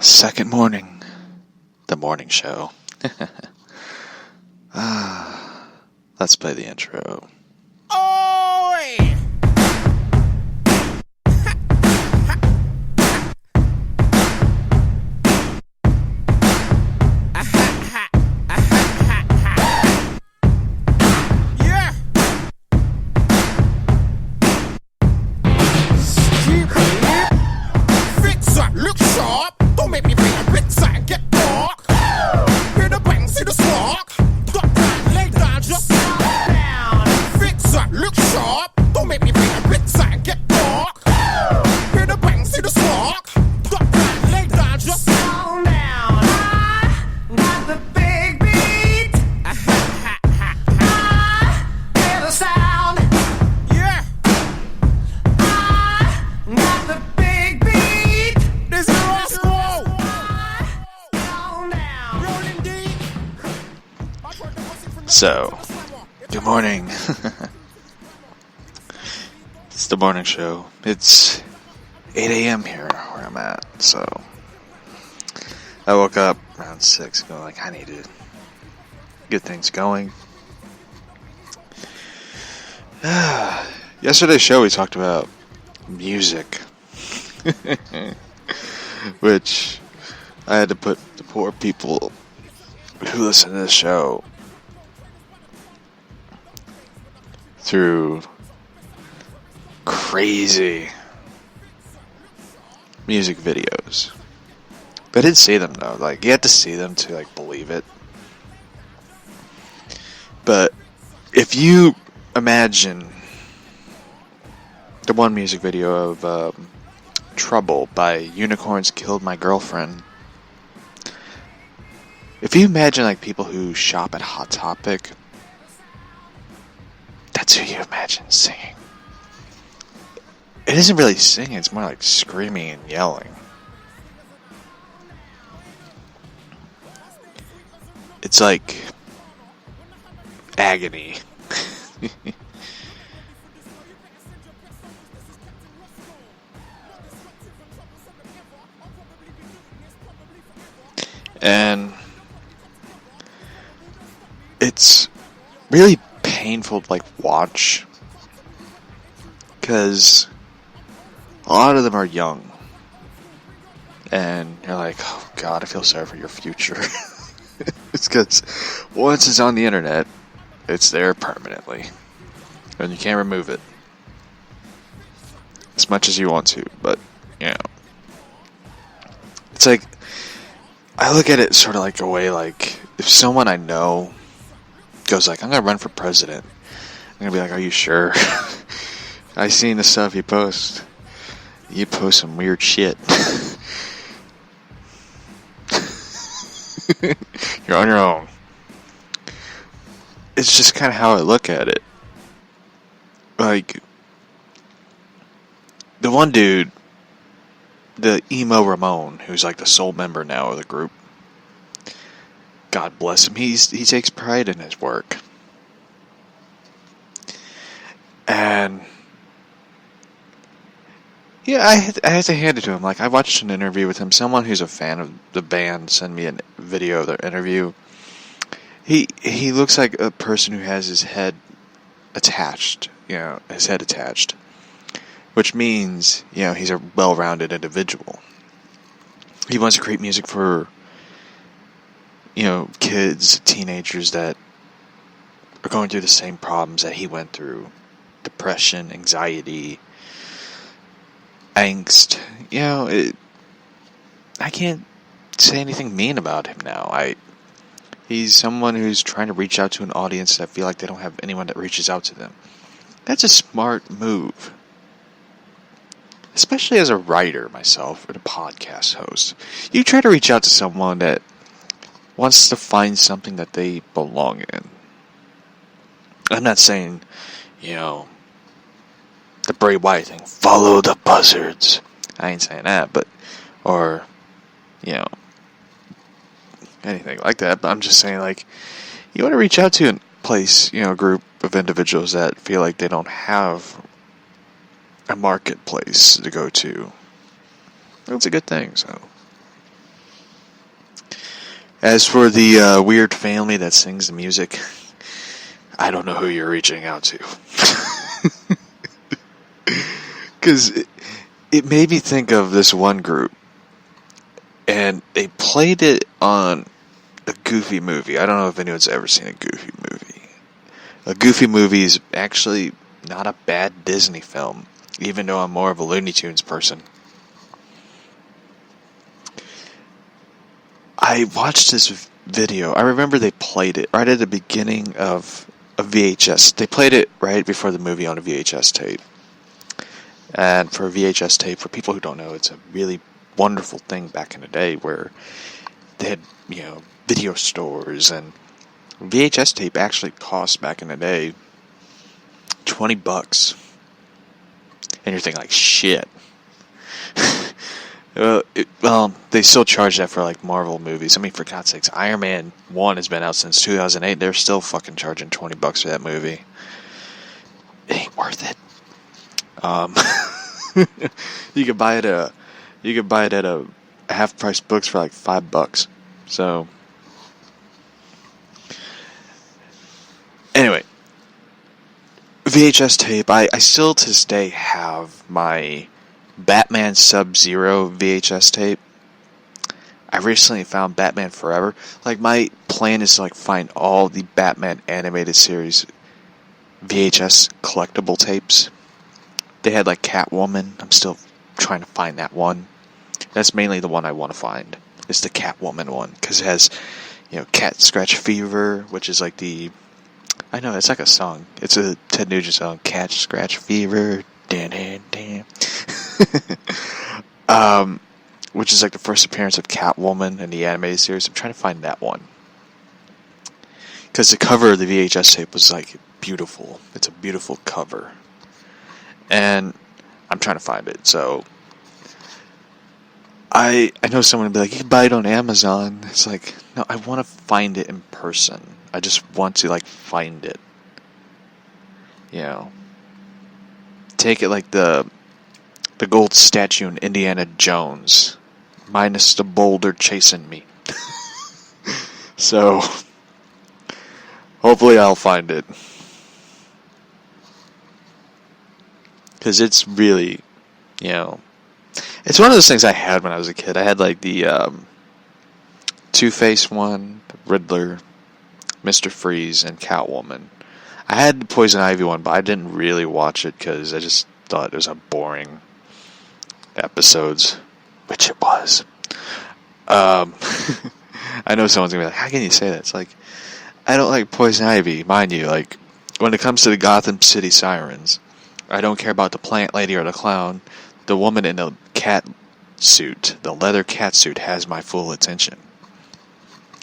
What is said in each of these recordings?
Second morning, the morning show. Let's play the intro. Oi! Yeah! Fix up, look sharp. Don't make me bring a blitzer and get dark. Hear the bang, see the spark. Duck down, lay down, just down. Fix up, look sharp. Don't make me bring a blitzer and get dark. Hear the bang, see the spark. Duck down, lay down, just down. I got the big beat. Hear the sound. Yeah. I got the big beat. This is Roscoe. Rolling deep. So, good morning. It's the morning show. It's 8 a.m. here where I'm at, so I woke up around 6 going like, I need to get things going. Yesterday's show we talked about music, which I had to put the poor people who listen to this show through crazy music videos. I didn't see them though. Like, you had to see them to like believe it. But if you imagine the one music video of Trouble by Unicorns Killed My Girlfriend. If you imagine like people who shop at Hot Topic, that's who you imagine singing. It isn't really singing, it's more like screaming and yelling. It's like agony. And it's really painful to like watch, because a lot of them are young, and you're like, oh god, I feel sorry for your future. It's because once it's on the internet, it's there permanently, and you can't remove it as much as you want to. But you know, it's like, I look at it sort of like a way, like if someone I know goes like, I'm gonna run for president, I'm gonna be like, are you sure? I seen the stuff you post. You post some weird shit. You're on your own. It's just kind of how I look at it. Like, the one dude, the emo Ramon, who's like the sole member now of the group, God bless him, he takes pride in his work. And yeah, I had to hand it to him. Like, I watched an interview with him. Someone who's a fan of the band sent me a video of their interview. He looks like a person who has his head attached, which means, he's a well-rounded individual. He wants to create music for, kids, teenagers that are going through the same problems that he went through. Depression, anxiety, angst. I can't say anything mean about him now. He's someone who's trying to reach out to an audience that feel like they don't have anyone that reaches out to them. That's a smart move. Especially as a writer myself, and a podcast host. You try to reach out to someone that wants to find something that they belong in. I'm not saying, the Bray Wyatt thing, follow the buzzards. I ain't saying that, or anything like that. But I'm just saying, like, you want to reach out to a place, a group of individuals that feel like they don't have a marketplace to go to. That's a good thing, so. As for the weird family that sings the music, I don't know who you're reaching out to. Because it made me think of this one group, and they played it on a Goofy movie. I don't know if anyone's ever seen a Goofy movie. A Goofy movie is actually not a bad Disney film, even though I'm more of a Looney Tunes person. I watched this video. I remember they played it right at the beginning of a VHS. They played it right before the movie on a VHS tape. And for a VHS tape, for people who don't know, it's a really wonderful thing back in the day where they had, video stores, and VHS tape actually cost back in the day $20. And you're thinking like, shit. Well, they still charge that for like Marvel movies. I mean, for God's sakes, Iron Man 1 has been out since 2008. They're still fucking charging $20 for that movie. It ain't worth it. You could buy it at a half price books for like $5. So anyway, VHS tape. I still to this day have my Batman Sub-Zero VHS tape. I recently found Batman Forever. Like, my plan is to like find all the Batman animated series VHS collectible tapes. They had like Catwoman. I'm still trying to find that one. That's mainly the one I want to find. It's the Catwoman one, because it has, Cat Scratch Fever, which is like I know, it's like a song. It's a Ted Nugent song. Cat Scratch Fever. Dan. Which is like the first appearance of Catwoman in the animated series. I'm trying to find that one, because the cover of the VHS tape was like beautiful. It's a beautiful cover, and I'm trying to find it. So I know someone would be like, you can buy it on Amazon. It's like, no, I want to find it in person. I just want to like find it. Take it like the gold statue in Indiana Jones, minus the boulder chasing me. So hopefully I'll find it, because it's really, it's one of those things I had when I was a kid. I had like the Two-Face one, Riddler, Mr. Freeze, and Catwoman. I had the Poison Ivy one, but I didn't really watch it because I just thought it was a boring episodes, which it was. I know someone's gonna be like, how can you say that? It's like, I don't like Poison Ivy, mind you. Like, when it comes to the Gotham City Sirens, I don't care about the plant lady or the clown. The woman in the cat suit, the leather cat suit, has my full attention,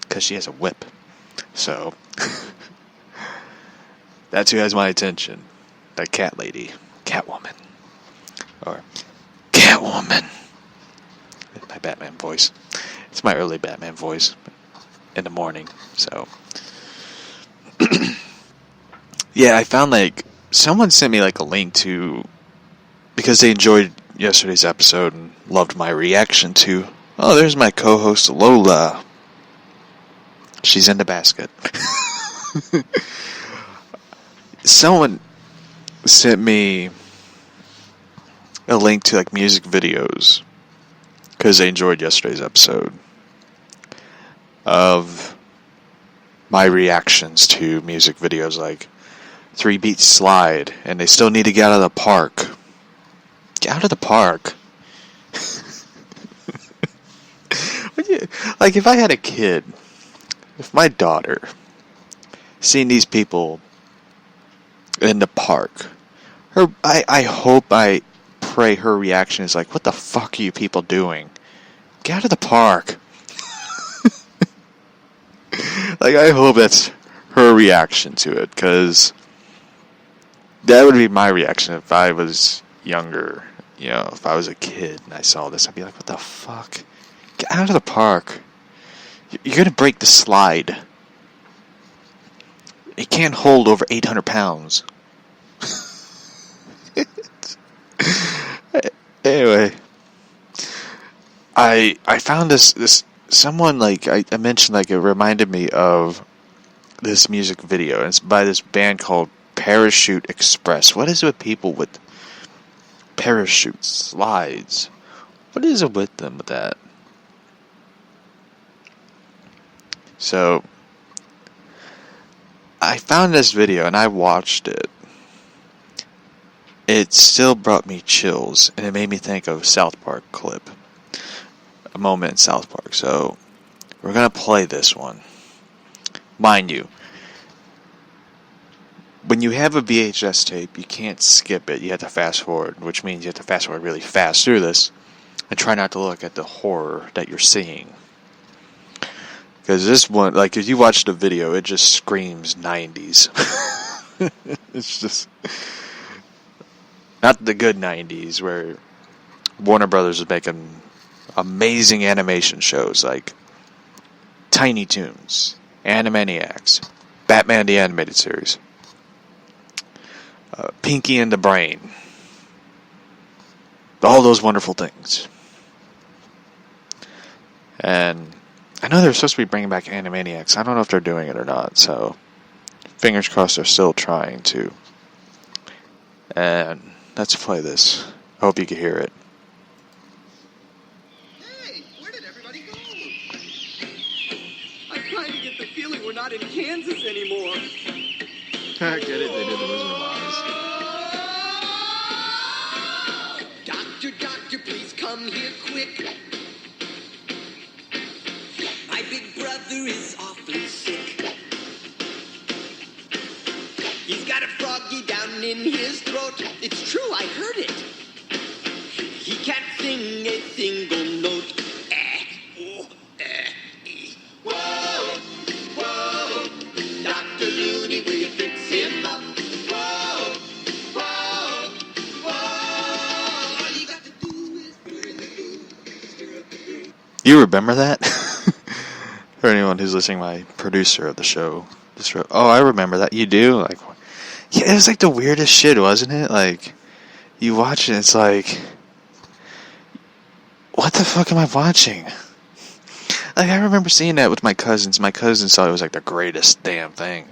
because she has a whip. So that's who has my attention. That cat lady. Catwoman. Or Catwoman. My Batman voice. It's my early Batman voice. In the morning. So yeah, I found like someone sent me like a link to, because they enjoyed yesterday's episode and loved my reaction to, oh, there's my co-host Lola. She's in the basket. Someone sent me a link to like music videos, because they enjoyed yesterday's episode, of my reactions to music videos like 3 Beat Slide and They Still Need to Get Out of the Park. Get out of the park. Like, if I had a kid, if my daughter seen these people in the park, I hope, I pray her reaction is like, what the fuck are you people doing? Get out of the park. Like, I hope that's her reaction to it, because that would be my reaction if I was younger. If I was a kid and I saw this, I'd be like, what the fuck? Get out of the park. You're going to break the slide. It can't hold over 800 pounds. Anyway, I found this someone, like, I mentioned, like, it reminded me of this music video, and it's by this band called Parachute Express. What is it with people with parachute slides? What is it with them with that? So, I found this video and I watched it. It still brought me chills, and it made me think of a South Park clip. A moment in South Park. So, we're going to play this one. Mind you, when you have a VHS tape, you can't skip it. You have to fast forward, which means you have to fast forward really fast through this and try not to look at the horror that you're seeing. Because this one, like, if you watch the video, it just screams 90s. It's just not the good 90s where Warner Brothers is making amazing animation shows like Tiny Toons, Animaniacs, Batman the Animated Series, Pinky and the Brain, all those wonderful things. And I know they're supposed to be bringing back Animaniacs. I don't know if they're doing it or not, so fingers crossed they're still trying to. And let's play this. I hope you can hear it. Hey, where did everybody go? I'm trying to get the feeling we're not in Kansas anymore. I get it, they did the Wizard of Oz. Doctor, doctor, please come here quick. My big brother is awfully sick. He's got a froggy down in his throat. It's true, I heard it. He can't sing a single note. Whoa, whoa, Dr. Looney, will you fix him up? Whoa, whoa, whoa. All you got to do is stir up the brew. You remember that? For anyone who's listening, my producer of the show. Oh, I remember that. You do? Like, yeah, it was like the weirdest shit, wasn't it? Like, you watch it, it's like, what the fuck am I watching? Like, I remember seeing that with my cousins. My cousins thought it was like the greatest damn thing.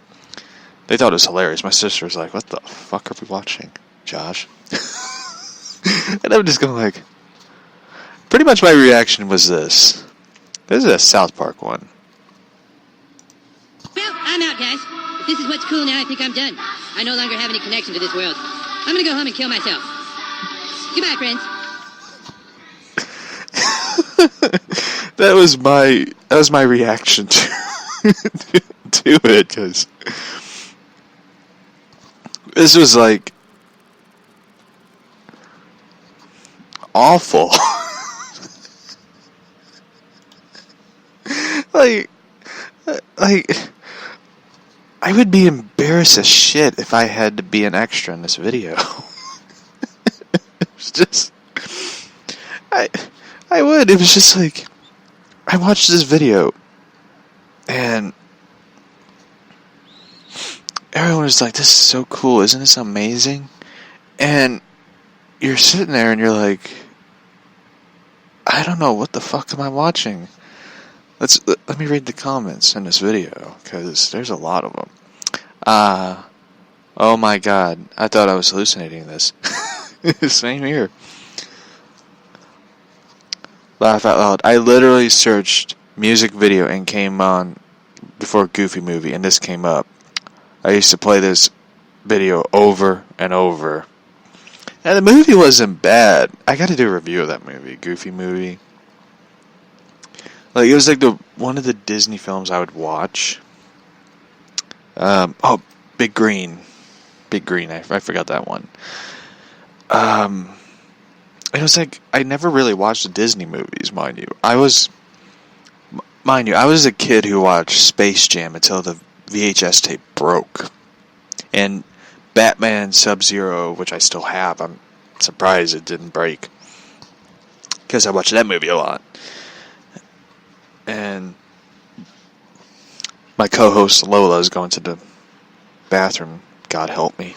They thought it was hilarious. My sister was like, what the fuck are we watching, Josh? And I'm just going like, pretty much my reaction was this. This is a South Park one. Well, I'm out, guys. If this is what's cool now, I think I'm done. I no longer have any connection to this world. I'm gonna go home and kill myself. Goodbye, friends. That was my reaction to it, because this was like awful. like I would be embarrassed as shit if I had to be an extra in this video. It was just I would. It was just like, I watched this video and everyone was like, this is so cool, isn't this amazing? And you're sitting there and you're like, I don't know, what the fuck am I watching? Let me read the comments in this video, because there's a lot of them. Oh my god, I thought I was hallucinating this. Same here. Laugh out loud. I literally searched music video and came on before Goofy movie, and this came up. I used to play this video over and over. And the movie wasn't bad. I got to do a review of that movie, Goofy movie. Like, it was like one of the Disney films I would watch. Big Green. Big Green, I forgot that one. It was like, I never really watched the Disney movies, mind you. I was a kid who watched Space Jam until the VHS tape broke. And Batman Sub-Zero, which I still have, I'm surprised it didn't break, because I watched that movie a lot. And my co-host Lola is going to the bathroom. God help me.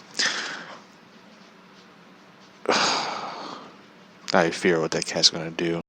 I fear what that cat's going to do.